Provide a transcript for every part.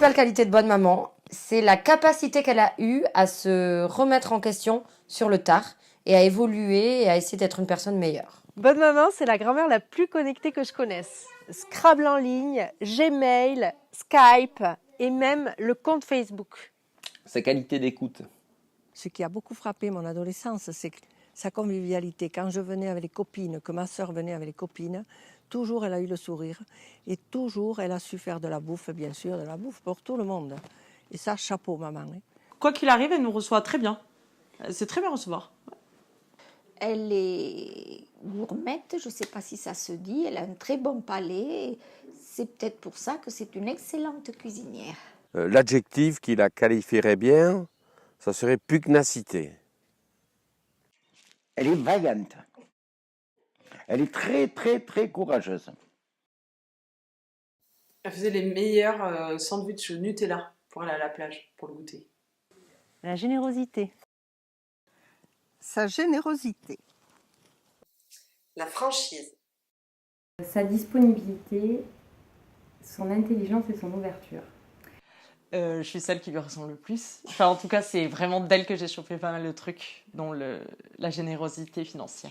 principale qualité de bonne maman, c'est la capacité qu'elle a eue à se remettre en question sur le tard et à évoluer et à essayer d'être une personne meilleure. Bonne maman, c'est la grand-mère la plus connectée que je connaisse. Scrabble en ligne, Gmail, Skype et même le compte Facebook. Sa qualité d'écoute. Ce qui a beaucoup frappé mon adolescence, c'est sa convivialité. Quand je venais avec les copines, que ma sœur venait avec les copines, toujours elle a eu le sourire et toujours elle a su faire de la bouffe, bien sûr, de la bouffe pour tout le monde. Et ça, chapeau maman. Hein. Quoi qu'il arrive, elle nous reçoit très bien. C'est très bien recevoir. Elle est gourmette, je ne sais pas si ça se dit, elle a un très bon palais. C'est peut-être pour ça que c'est une excellente cuisinière. L'adjectif qui la qualifierait bien, ça serait pugnacité. Elle est vaillante. Elle est très, très, très courageuse. Elle faisait les meilleurs sandwichs Nutella pour aller à la plage, pour le goûter. La générosité. Sa générosité. La franchise. Sa disponibilité, son intelligence et son ouverture. Je suis celle qui lui ressemble le plus. Enfin, en tout cas, c'est vraiment d'elle que j'ai chopé pas mal de trucs, dont la générosité financière.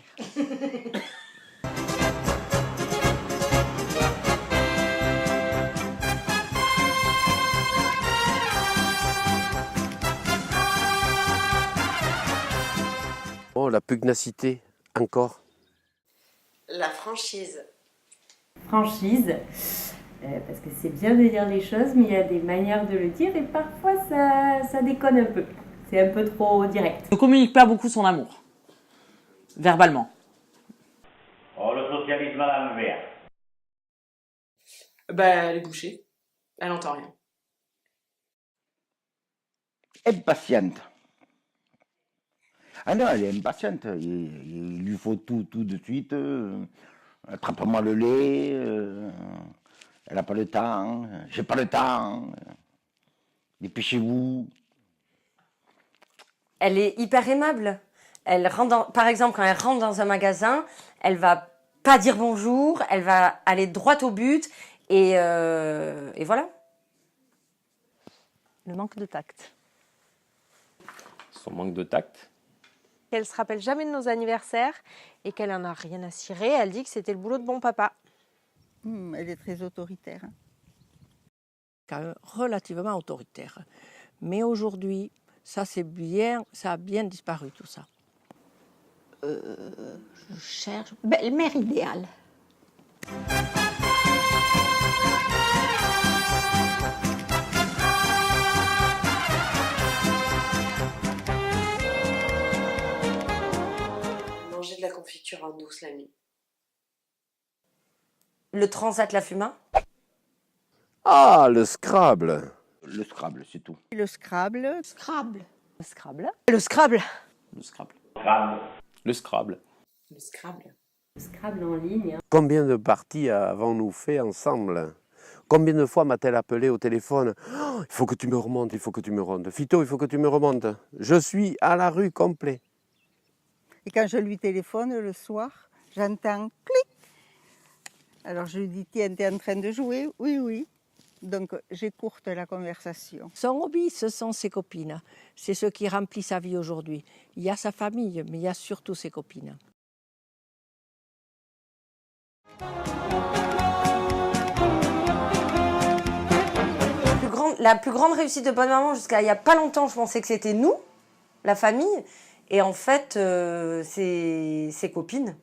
Oh, la pugnacité, encore. La franchise. Franchise, parce que c'est bien de dire les choses, mais il y a des manières de le dire et parfois ça déconne un peu. C'est un peu trop direct. Elle ne communique pas beaucoup son amour, verbalement. Oh, le socialisme à l'envers. Elle est bouchée. Elle n'entend rien. Impatiente. Ah non, elle est impatiente. Il lui faut tout de suite. Attrape-moi le lait. Elle n'a pas le temps. J'ai pas le temps. Dépêchez-vous. Elle est hyper aimable. Par exemple, quand elle rentre dans un magasin, elle va pas dire bonjour, elle va aller droit au but et voilà. Le manque de tact. Son manque de tact. Qu'elle se rappelle jamais de nos anniversaires et qu'elle en a rien à cirer. Elle dit que c'était le boulot de bon papa. Elle est très autoritaire. Relativement autoritaire. Mais aujourd'hui, ça a bien disparu tout ça. Je cherche. Belle-mère idéale. Manger de la confiture en douce la nuit. Le transat la fumain. Ah, le Scrabble. Le Scrabble, c'est tout. Le Scrabble. Scrabble. Le Scrabble. Le Scrabble. Le Scrabble. Scrabble. Le Scrabble. Le Scrabble. Le Scrabble en ligne. Combien de parties avons-nous fait ensemble? Combien de fois m'a-t-elle appelé au téléphone? Oh, il faut que tu me remontes, il faut que tu me remontes. Fito, il faut que tu me remontes. Je suis à la rue complet. Et quand je lui téléphone le soir, j'entends clic. Alors je lui dis, tiens, t'es en train de jouer? Oui, oui. Donc j'écourte la conversation. Son hobby, ce sont ses copines. C'est ce qui remplit sa vie aujourd'hui. Il y a sa famille, mais il y a surtout ses copines. La plus grande réussite de bonne maman jusqu'à il n'y a pas longtemps, je pensais que c'était nous, la famille. Et en fait, c'est ses copines.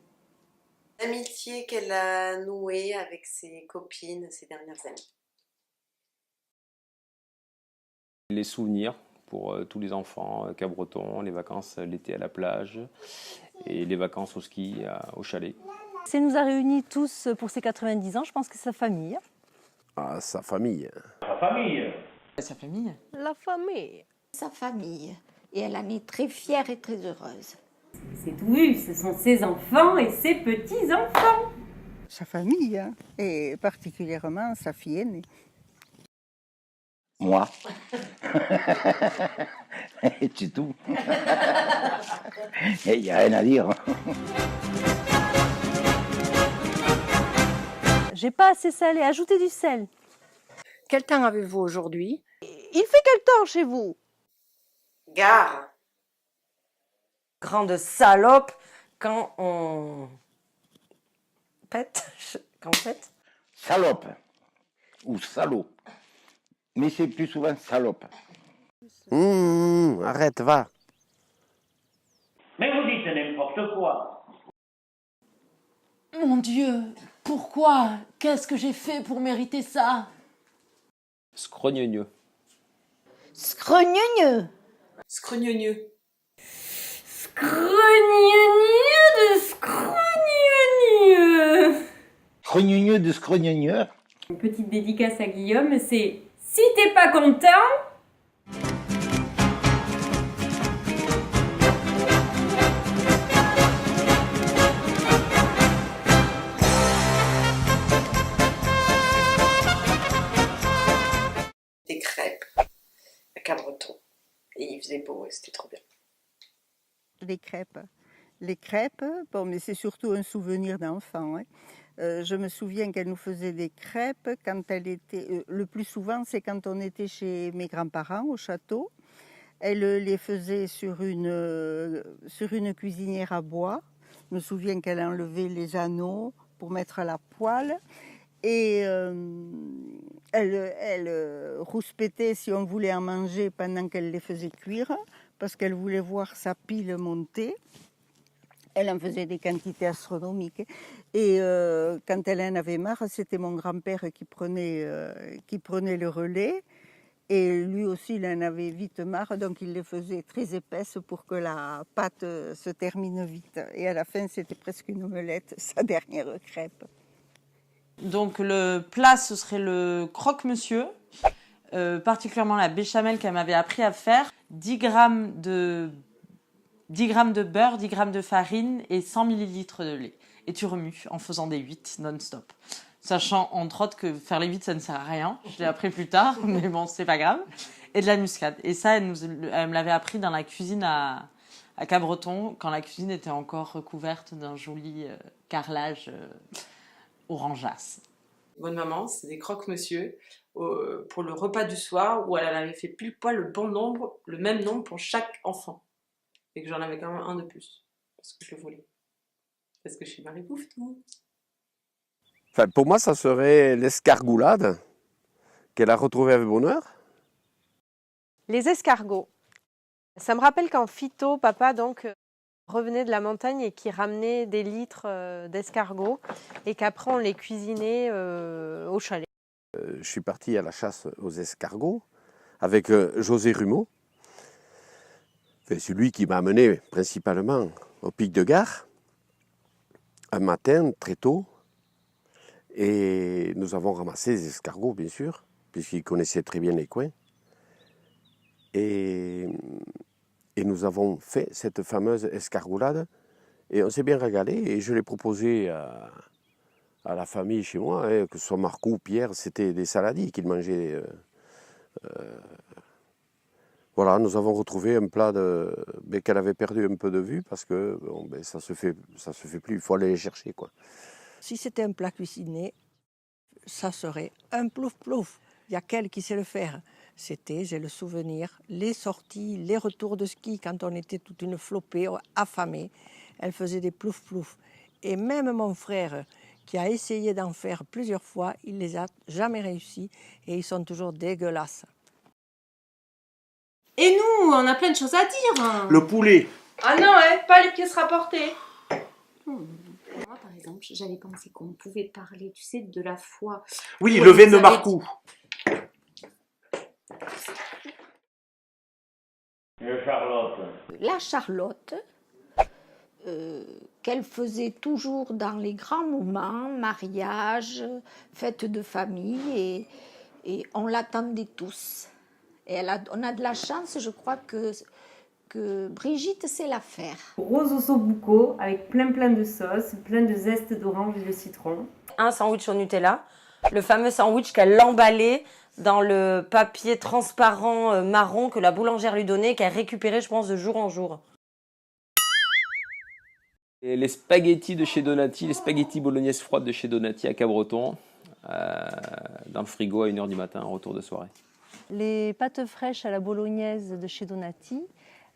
L'amitié qu'elle a nouée avec ses copines ces dernières années. Les souvenirs pour tous les enfants, Cabreton, les vacances l'été à la plage et les vacances au ski, au chalet. Ça nous a réunis tous pour ses 90 ans, je pense que sa famille. Ah, sa famille. Sa famille. Sa famille. La famille. Sa famille. Et elle en est très fière et très heureuse. C'est tout vu, ce sont ses enfants et ses petits-enfants. Sa famille, hein, et particulièrement sa fille aînée. Moi. C'est tout. Il n'y a rien à dire. J'ai pas assez salé, ajoutez du sel. Quel temps avez-vous aujourd'hui? Il fait quel temps chez vous? Gare. Grande salope quand on pète. Quand on pète. Salope. Ou salaud. Mais c'est plus souvent salope. Arrête, va. Mais vous dites n'importe quoi. Mon Dieu, pourquoi? Qu'est-ce que j'ai fait pour mériter ça? Scrogneux. Scrogneux. Scrogneux. Scrogneux de scrogneux. Une petite dédicace à Guillaume, c'est si t'es pas content, Des crêpes à Cabreton. Et il faisait beau et c'était trop bien. Les crêpes. Les crêpes, bon, mais c'est surtout un souvenir d'enfant. Hein. Je me souviens qu'elle nous faisait des crêpes quand elle était. Le plus souvent, c'est quand on était chez mes grands-parents au château. Elle les faisait sur une cuisinière à bois. Je me souviens qu'elle enlevait les anneaux pour mettre à la poêle. Et elle rouspétait si on voulait en manger pendant qu'elle les faisait cuire, parce qu'elle voulait voir sa pile monter. Elle en faisait des quantités astronomiques. Et quand elle en avait marre, c'était mon grand-père qui prenait le relais. Et lui aussi, il en avait vite marre, donc il les faisait très épaisses pour que la pâte se termine vite. Et à la fin, c'était presque une omelette, sa dernière crêpe. Donc le plat, ce serait le croque-monsieur, particulièrement la béchamel qu'elle m'avait appris à faire. 10 grammes de beurre, 10 grammes de farine et 100 millilitres de lait. Et tu remues en faisant des 8 non-stop. Sachant, entre autres, que faire les 8, ça ne sert à rien. Je l'ai appris plus tard, mais bon, c'est pas grave. Et de la muscade. Et ça, elle me l'avait appris dans la cuisine à Cabreton, quand la cuisine était encore recouverte d'un joli carrelage orangeasse. Bonne maman, c'est des croque-monsieur pour le repas du soir où elle avait fait pile poil le même nombre pour chaque enfant. Et que j'en avais quand même un de plus. Parce que je le voulais. Parce que je suis Marie Poufetou. Enfin, pour moi, ça serait l'escargoulade qu'elle a retrouvée avec bonheur. Les escargots. Ça me rappelle quand Fito, papa, donc, revenait de la montagne et qui ramenait des litres d'escargots et qu'après on les cuisinait au chalet. Je suis parti à la chasse aux escargots avec José Rumeau. C'est lui qui m'a amené principalement au pic de Gare, un matin très tôt. Et nous avons ramassé des escargots, bien sûr, puisqu'il connaissait très bien les coins. Et nous avons fait cette fameuse escargoulade. Et on s'est bien régalé. Et je l'ai proposé à la famille chez moi, hein, que ce soit Marco ou Pierre, c'était des saladies qu'ils mangeaient. Voilà, nous avons retrouvé un plat qu'elle avait perdu un peu de vue parce que bon, ça se fait plus, il faut aller les chercher, quoi. Si c'était un plat cuisiné, ça serait un plouf-plouf. Il y a qu'elle qui sait le faire. C'était, j'ai le souvenir, les sorties, les retours de ski, quand on était toute une flopée, affamée. Elle faisait des plouf-plouf. Et même mon frère, qui a essayé d'en faire plusieurs fois, il ne les a jamais réussi et ils sont toujours dégueulasses. Et nous, on a plein de choses à dire. Le poulet. Ah non, hein, pas les pièces rapportées. Moi, par exemple, j'avais pensé qu'on pouvait parler, tu sais, de la foi. Oui, le vin de Marcoux. Charlotte. La Charlotte, qu'elle faisait toujours dans les grands moments, mariage, fête de famille, et on l'attendait tous. Et on a de la chance, je crois que Brigitte sait la faire. Rose au bucco avec plein de sauce, plein de zeste d'orange et de citron. Un sandwich au Nutella, le fameux sandwich qu'elle emballait dans le papier transparent marron que la boulangère lui donnait, qu'elle récupérait, je pense, de jour en jour. Et les spaghettis de chez Donati, les spaghettis bolognaises froides de chez Donati à Cabreton, dans le frigo à 1h du matin en retour de soirée. Les pâtes fraîches à la bolognaise de chez Donati,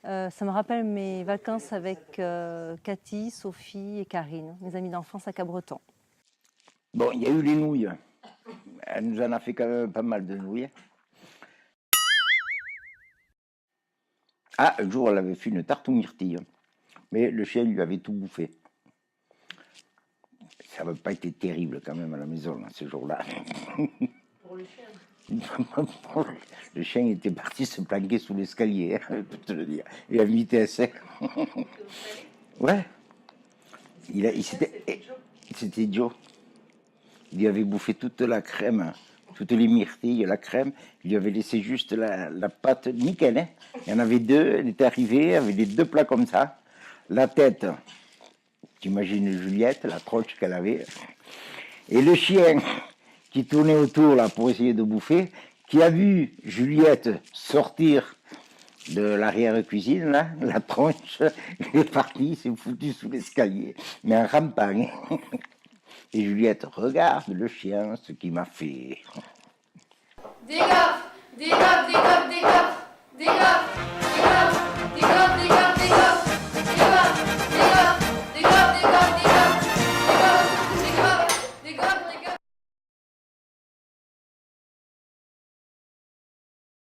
ça me rappelle mes vacances avec Cathy, Sophie et Karine, mes amies d'enfance à Cabreton. Bon, il y a eu les nouilles. Elle nous en a fait quand même pas mal de nouilles. Ah, un jour, elle avait fait une tarte aux myrtilles. Mais le chien lui avait tout bouffé. Ça n'avait pas été terrible quand même à la maison, là, ce jour-là. Pour le chien. Le chien était parti se planquer sous l'escalier, je peux te le dire. Il a vitesse. Ouais. C'était Joe. Il lui avait bouffé toute la crème, toutes les myrtilles, la crème. Il lui avait laissé juste la pâte nickel. Hein. Il y en avait deux, elle était arrivée avec les deux plats comme ça. La tête, t'imagines Juliette, la tronche qu'elle avait. Et le chien qui tournait autour là pour essayer de bouffer, qui a vu Juliette sortir de l'arrière-cuisine, là, la tronche, il est parti, il s'est foutu sous l'escalier, mais en rampant. Et Juliette, regarde le chien, ce qu'il m'a fait. Des gaffes, des gaffes, des gaffes, des gaffes, des gaffes, des gaffes, des gaffes, des gaffes.